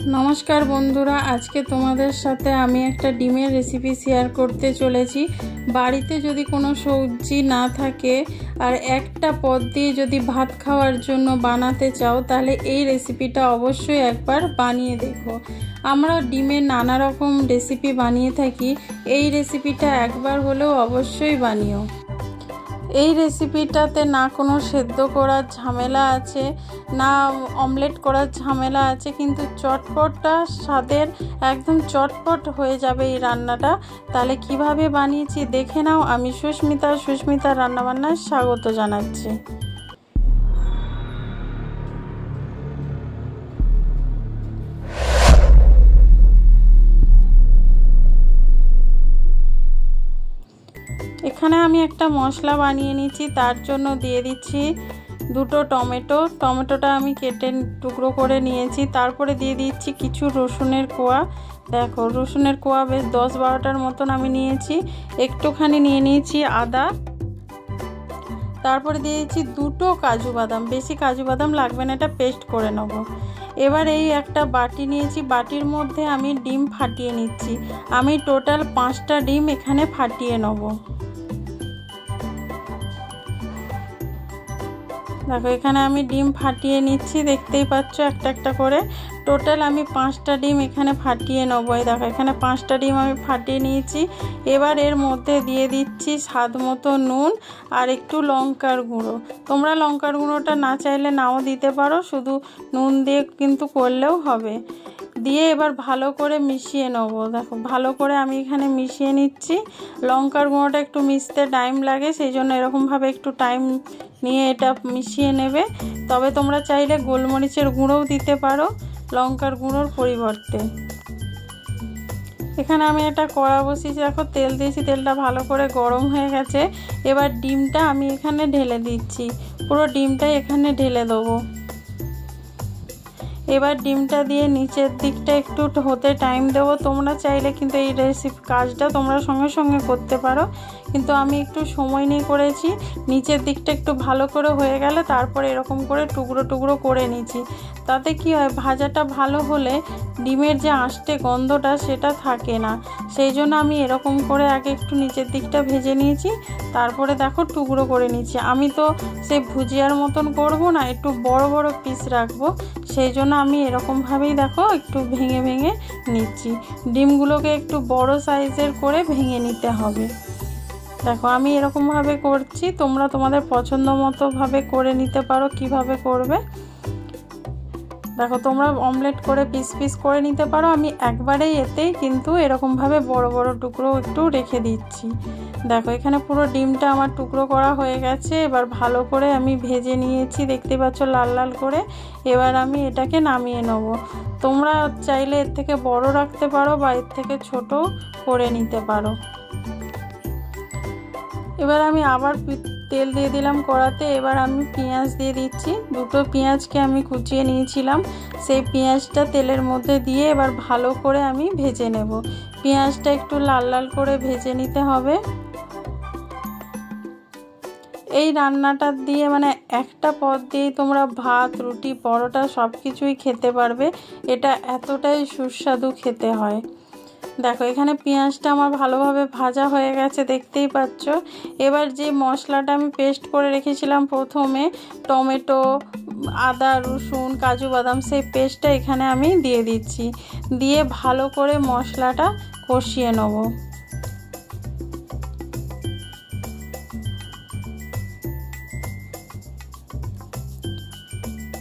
নমস্কার বন্ধুরা, আজকে তোমাদের সাথে আমি একটা ডিমের রেসিপি শেয়ার করতে চলেছি। বাড়িতে যদি কোনো সবজি না থাকে আর একটা পদ দিয়ে যদি ভাত খাওয়ার জন্য বানাতে চাও, তাহলে এই রেসিপিটা অবশ্যই একবার বানিয়ে দেখো। আমরা ডিমের নানা রকম রেসিপি বানিয়ে থাকি, এই রেসিপিটা একবার হলেও অবশ্যই বানিও। এই রেসিপিটাতে না কোনো সেদ্ধ করার ঝামেলা আছে, না অমলেট করার ঝামেলা আছে, কিন্তু চটপটা স্বাদের একদম চটপট হয়ে যাবে এই রান্নাটা। তাহলে কিভাবে বানিয়েছি দেখে নাও। আমি সুস্মিতা রান্নাবান্নায় স্বাগত জানাচ্ছি। এখানে আমি একটা মশলা বানিয়ে নিচ্ছি, তার জন্য দিয়ে দিচ্ছি দুটো টমেটোটা আমি কেটে টুকরো করে নিয়েছি। তারপরে দিয়ে দিচ্ছি কিছু রসুনের কোয়া। দেখো, রসুনের কোয়া বেশ 10-12টার মতন আমি নিয়েছি। একটুখানি নিয়ে নিয়েছি আদা। তারপরে দিয়ে দিচ্ছি দুটো কাজু বাদাম, বেশি কাজু বাদাম লাগবে না, এটা পেস্ট করে নেব। এবার এই একটা বাটি নিয়েছি, বাটির মধ্যে আমি ডিম ফাটিয়ে নিচ্ছি। আমি টোটাল 5টা ডিম এখানে ফাটিয়ে নেব। দেখো, এখানে আমি ডিম ফাটিয়ে নিচ্ছি, দেখতেই পাচ্ছ একটা একটা করে। টোটাল আমি 5টা ডিম এখানে ফাটিয়ে নেবো। দেখো, এখানে 5টা ডিম আমি ফাটিয়ে নিয়েছি। এবার এর মধ্যে দিয়ে দিচ্ছি স্বাদ মতো নুন আর একটু লঙ্কার গুঁড়ো। তোমরা লঙ্কার গুঁড়োটা না চাইলে নাও দিতে পারো, শুধু নুন দিয়ে কিন্তু করলেও হবে। দিয়ে এবার ভালো করে মিশিয়ে নেব। দেখো, ভালো করে আমি এখানে মিশিয়ে নিচ্ছি। লঙ্কার গুঁড়োটা একটু মিশতে টাইম লাগে, সেই জন্য এরকমভাবে একটু টাইম নিয়ে এটা মিশিয়ে নেবে। তবে তোমরা চাইলে গোলমরিচের গুঁড়োও দিতে পারো লঙ্কার গুঁড়োর পরিবর্তে। এখানে আমি একটা কড়া বসিয়েছি, দেখো তেল দিয়েছি, তেলটা ভালো করে গরম হয়ে গেছে। এবার ডিমটা আমি এখানে ঢেলে দিচ্ছি, পুরো ডিমটাই এখানে ঢেলে দেবো। এবার ডিমটা দিয়ে নিচের দিকটা একটু হতে টাইম দেবো। তোমরা চাইলে কিন্তু এই রেসিপি কাজটা তোমরা সঙ্গে সঙ্গে করতে পারো, কিন্তু আমি একটু সময় নিয়ে করেছি। নিচের দিকটা একটু ভালো করে হয়ে গেলে তারপরে এরকম করে টুকরো টুকরো করে নিয়েছি। তাতে কি হয়, ভাজাটা ভালো হলে ডিমের যে আঁশটে গন্ধটা সেটা থাকে না। সেই জন্য আমি এরকম করে আগে একটু নিচের দিকটা ভেজে নিয়েছি, তারপরে দেখো টুকরো করে নিয়েছি। আমি তো সেই ভুজিয়ার মতন করব না, একটু বড় বড় পিস রাখবো, সেই জন্য আমি এরকমভাবেই দেখো একটু ভেঙে ভেঙে নিচ্ছি। ডিমগুলোকে একটু বড় সাইজের করে ভেঙে নিতে হবে। দেখো, আমি এরকমভাবে করছি, তোমরা তোমাদের পছন্দ মতো ভাবে করে নিতে পারো কিভাবে করবে। দেখো, তোমরা অমলেট করে পিস পিস করে নিতে পারো। আমি একবারেই এতেই কিন্তু এরকমভাবে বড় বড় টুকরো একটু রেখে দিচ্ছি। দেখো, এখানে পুরো ডিমটা আমার টুকরো করা হয়ে গেছে। এবার ভালো করে আমি ভেজে নিয়েছি, দেখতে পাচ্ছ লাল লাল করে। এবার আমি এটাকে নামিয়ে নেব। তোমরা চাইলে এর থেকে বড় রাখতে পারো বা এর থেকে ছোট করে নিতে পারো। এবার আমি আবার তেল দিয়ে দিলাম কড়াতে। এবার আমি পেঁয়াজ দিয়ে দিচ্ছি, দুটো পেঁয়াজকে আমি কুচিয়ে নিয়েছিলাম, সেই পেঁয়াজটা তেলের মধ্যে দিয়ে এবার ভালো করে আমি ভেজে নেব। পেঁয়াজটা একটু লাল লাল করে ভেজে নিতে হবে। এই রান্নাটা দিয়ে একটা পদ দিয়েই তোমরা ভাত, রুটি, পরোটা সব কিছুই খেতে পারবে। এটা এতটাই সুস্বাদু খেতে হয়। দেখো, এখানে পেঁয়াজটা আমার ভালোভাবে ভাজা হয়ে গেছে, দেখতেই পাচ্ছ। এবার যে মশলাটা আমি পেস্ট করে রেখেছিলাম প্রথমে, টমেটো, আদা, রসুন, কাজু বাদাম, সেই পেস্টটা এখানে আমি দিয়ে দিচ্ছি। দিয়ে ভালো করে মশলাটা কষিয়ে নেব।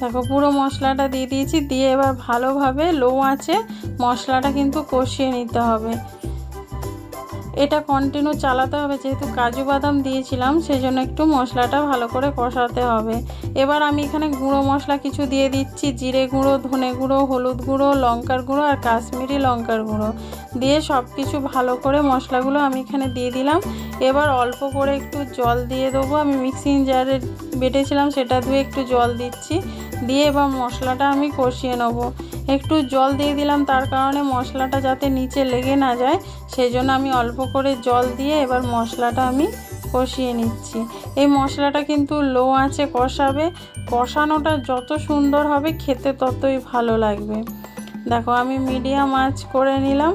দেখো, পুরো মশলাটা দিয়ে দিয়েছি। দিয়ে এবার ভালোভাবে লো আঁচে মশলাটা কিন্তু কষিয়ে নিতে হবে। এটা কন্টিনিউ চালাতে হবে, যেহেতু কাজু বাদাম দিয়েছিলাম সেই জন্য একটু মশলাটা ভালো করে কষাতে হবে। এবার আমি এখানে গুঁড়ো মশলা কিছু দিয়ে দিচ্ছি, জিরে গুঁড়ো, ধনে গুঁড়ো, হলুদ গুঁড়ো, লঙ্কার গুঁড়ো আর কাশ্মীরি লঙ্কার গুঁড়ো দিয়ে সব কিছু ভালো করে মশলাগুলো আমি এখানে দিয়ে দিলাম। এবার অল্প করে একটু জল দিয়ে দেবো। আমি মিক্সিং জারে বেটেছিলাম, সেটা ধুয়ে একটু জল দিচ্ছি। দিয়ে এবার মশলাটা আমি কষিয়ে নেব। একটু জল দিয়ে দিলাম, তার কারণে মশলাটা যাতে নিচে লেগে না যায়, সেই জন্য আমি অল্প করে জল দিয়ে এবার মশলাটা আমি কষিয়ে নিচ্ছি। এই মশলাটা কিন্তু লো আঁচে কষাবে, কষানোটা যত সুন্দর হবে খেতে ততই ভালো লাগবে। দেখো আমি মিডিয়াম আঁচ করে নিলাম,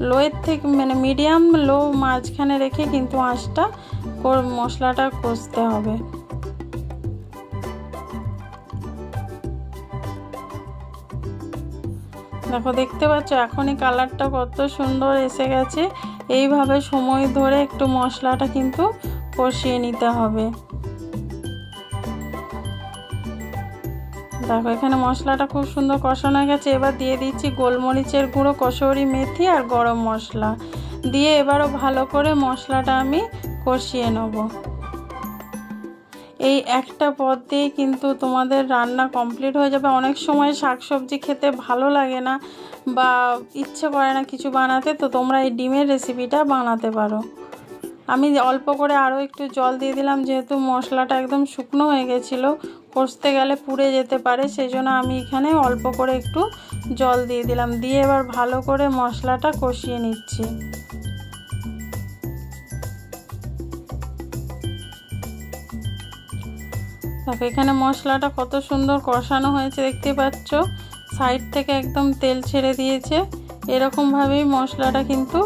লোয়ের থেকে মানে মিডিয়াম লো মাঝখানে রেখে কিন্তু আঁচটা মশলাটা কষতে হবে। দেখো দেখতে পাচ্ছ এখনই কালারটা কত সুন্দর এসে গেছে। এইভাবে সময় ধরে একটু মশলাটা কিন্তু কষিয়ে নিতে হবে। দেখো এখানে মশলাটা খুব সুন্দর কষানো হয়ে গেছে। এবার দিয়ে দিচ্ছি গোলমরিচের গুঁড়ো, কসুরি মেথি আর গরম মশলা দিয়ে এবারও ভালো করে মশলাটা আমি কষিয়ে নেব। এই একটা পদ দিয়ে কিন্তু তোমাদের রান্না কমপ্লিট হয়ে যাবে। অনেক সময় শাকসবজি খেতে ভালো লাগে না বা ইচ্ছে করে না কিছু বানাতে, তো তোমরা এই ডিমের রেসিপিটা বানাতে পারো। আমি অল্প করে আরও একটু জল দিয়ে দিলাম, যেহেতু মশলাটা একদম শুকনো হয়ে গেছিলো, কষতে গেলে পুড়ে যেতে পারে, সেই জন্য আমি এখানে অল্প করে একটু জল দিয়ে দিলাম। দিয়ে এবার ভালো করে মশলাটা কষিয়ে নিচ্ছি। দেখো এখানে মশলাটা কত সুন্দর কষানো হয়েছে দেখতে পাচ্ছ, সাইড থেকে একদম তেল ছেড়ে দিয়েছে। এরকমভাবেই মশলাটা কিন্তু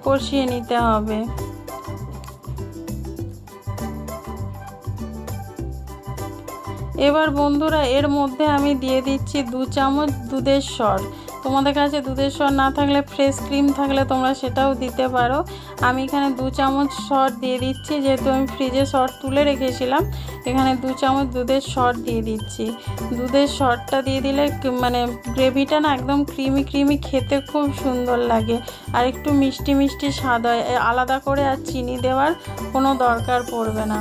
কষিয়ে নিতে হবে। এবার বন্ধুরা এর মধ্যে আমি দিয়ে দিচ্ছি 2 চামচ দুধের সর। তোমাদের কাছে দুধের সর না থাকলে ফ্রেশ ক্রিম থাকলে তোমরা সেটাও দিতে পারো। আমি এখানে 2 চামচ সর দিয়ে দিচ্ছি, যেহেতু আমি ফ্রিজে সর তুলে রেখেছিলাম। এখানে 2 চামচ দুধের সর দিয়ে দিচ্ছি। দুধের সরটা দিয়ে দিলে মানে গ্রেভিটা না একদম ক্রিমি ক্রিমি, খেতে খুব সুন্দর লাগে আর একটু মিষ্টি মিষ্টি স্বাদ হয়। আলাদা করে আর চিনি দেওয়ার কোনো দরকার পড়বে না।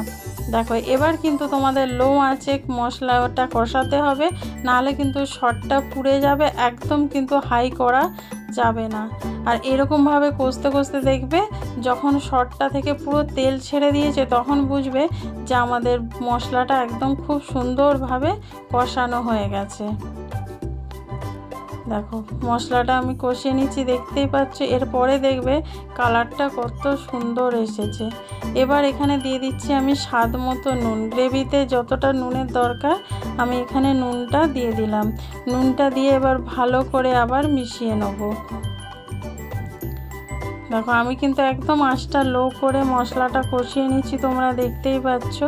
দেখো এবার কিন্তু তোমাদের লো আঁচে মশলাটা কষাতে হবে, নাহলে কিন্তু সরটা পুড়ে যাবে, একদম কিন্তু হাই করা যাবে না। আর এরকমভাবে কষতে কষতে দেখবে যখন সরটা থেকে পুরো তেল ছেড়ে দিয়েছে, তখন বুঝবে যে আমাদের মশলাটা একদম খুব সুন্দরভাবে কষানো হয়ে গেছে। দেখো মশলাটা আমি কষিয়ে নিচ্ছি, দেখতেই পাচ্ছ। এরপরে দেখবে কালারটা কত সুন্দর এসেছে। এবার এখানে দিয়ে দিচ্ছি আমি স্বাদ মতো নুন। গ্রেভিতে যতটা নুনের দরকার আমি এখানে নুনটা দিয়ে দিলাম। নুনটা দিয়ে এবার ভালো করে আবার মিশিয়ে নেব। দেখো আমি কিন্তু একদম আঁচটা লো করে মশলাটা কষিয়ে নিচ্ছি, তোমরা দেখতেই পাচ্ছ।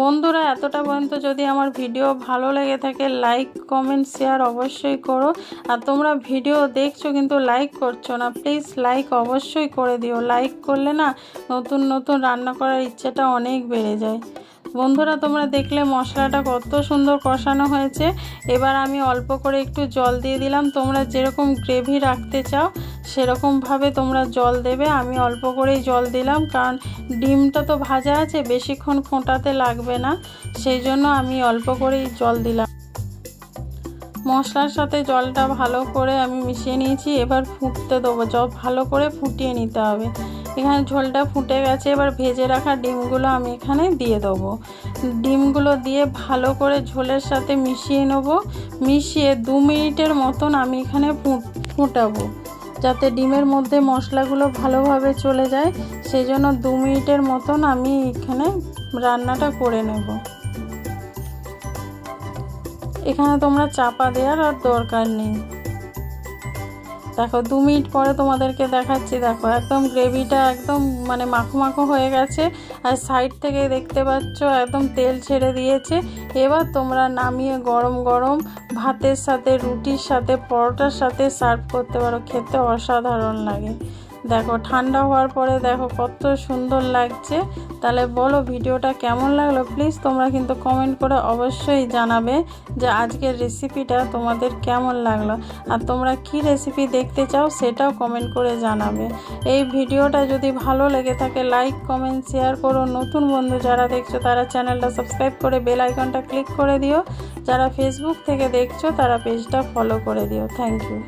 বন্ধুরা এতটা পর্যন্ত যদি আমার ভিডিও ভালো লেগে থাকে, লাইক কমেন্ট শেয়ার অবশ্যই করো। আর তোমরা ভিডিও দেখছো কিন্তু লাইক করছো না, প্লিজ লাইক অবশ্যই করে দিও। লাইক করলে না নতুন নতুন রান্না করার ইচ্ছেটা অনেক বেড়ে যায়। বন্ধুরা তোমরা দেখলে মশলাটা কত সুন্দর কষানো হয়েছে। এবার আমি অল্প করে একটু জল দিয়ে দিলাম। তোমরা যেরকম গ্রেভি রাখতে চাও সেরকমভাবে তোমরা জল দেবে। আমি অল্প করেই জল দিলাম, কারণ ডিমটা তো ভাজা আছে, বেশিক্ষণ ফোটাতে লাগবে না, সেই জন্য আমি অল্প করেই জল দিলাম। মশলার সাথে জলটা ভালো করে আমি মিশিয়ে নিয়েছি। এবার ফুটতে দেবো, ভালো করে ফুটিয়ে নিতে হবে। এখানে ঝোলটা ফুটে গেছে। এবার ভেজে রাখা ডিমগুলো আমি এখানে দিয়ে দেবো। ডিমগুলো দিয়ে ভালো করে ঝোলের সাথে মিশিয়ে নেব। মিশিয়ে 2 মিনিটের মতন আমি এখানে ফুটাবো, যাতে ডিমের মধ্যে মশলাগুলো ভালোভাবে চলে যায়। সেই জন্য 2 মিনিটের মতন আমি এখানে রান্নাটা করে নেব। এখানে তোমরা চাপা দেওয়ার আর দরকার নেই। দেখো 2 মিনিট পরে তোমাদেরকে দেখাচ্ছি। দেখো একদম গ্রেভিটা একদম মানে মাখো মাখো হয়ে গেছে, আর সাইড থেকে দেখতে পাচ্ছ একদম তেল ছেড়ে দিয়েছে। এবার তোমরা নামিয়ে গরম গরম ভাতের সাথে, রুটির সাথে, পরোটার সাথে সার্ভ করতে পারো, খেতে অসাধারণ লাগে। দেখো ঠান্ডা হওয়ার পরে দেখো কত সুন্দর লাগছে। তাহলে বলো ভিডিওটা কেমন লাগলো, প্লিজ তোমরা কিন্তু কমেন্ট করে অবশ্যই জানাবে যে আজকের রেসিপিটা তোমাদের কেমন লাগলো, আর তোমরা কি রেসিপি দেখতে চাও সেটাও কমেন্ট করে জানাবে। এই ভিডিওটা যদি ভালো লেগে থাকে লাইক কমেন্ট শেয়ার করো। নতুন বন্ধু যারা দেখছো তারা চ্যানেলটা সাবস্ক্রাইব করে বেল আইকনটা ক্লিক করে দিও। যারা ফেসবুক থেকে দেখছো তারা পেজটা ফলো করে দিও। Thank you.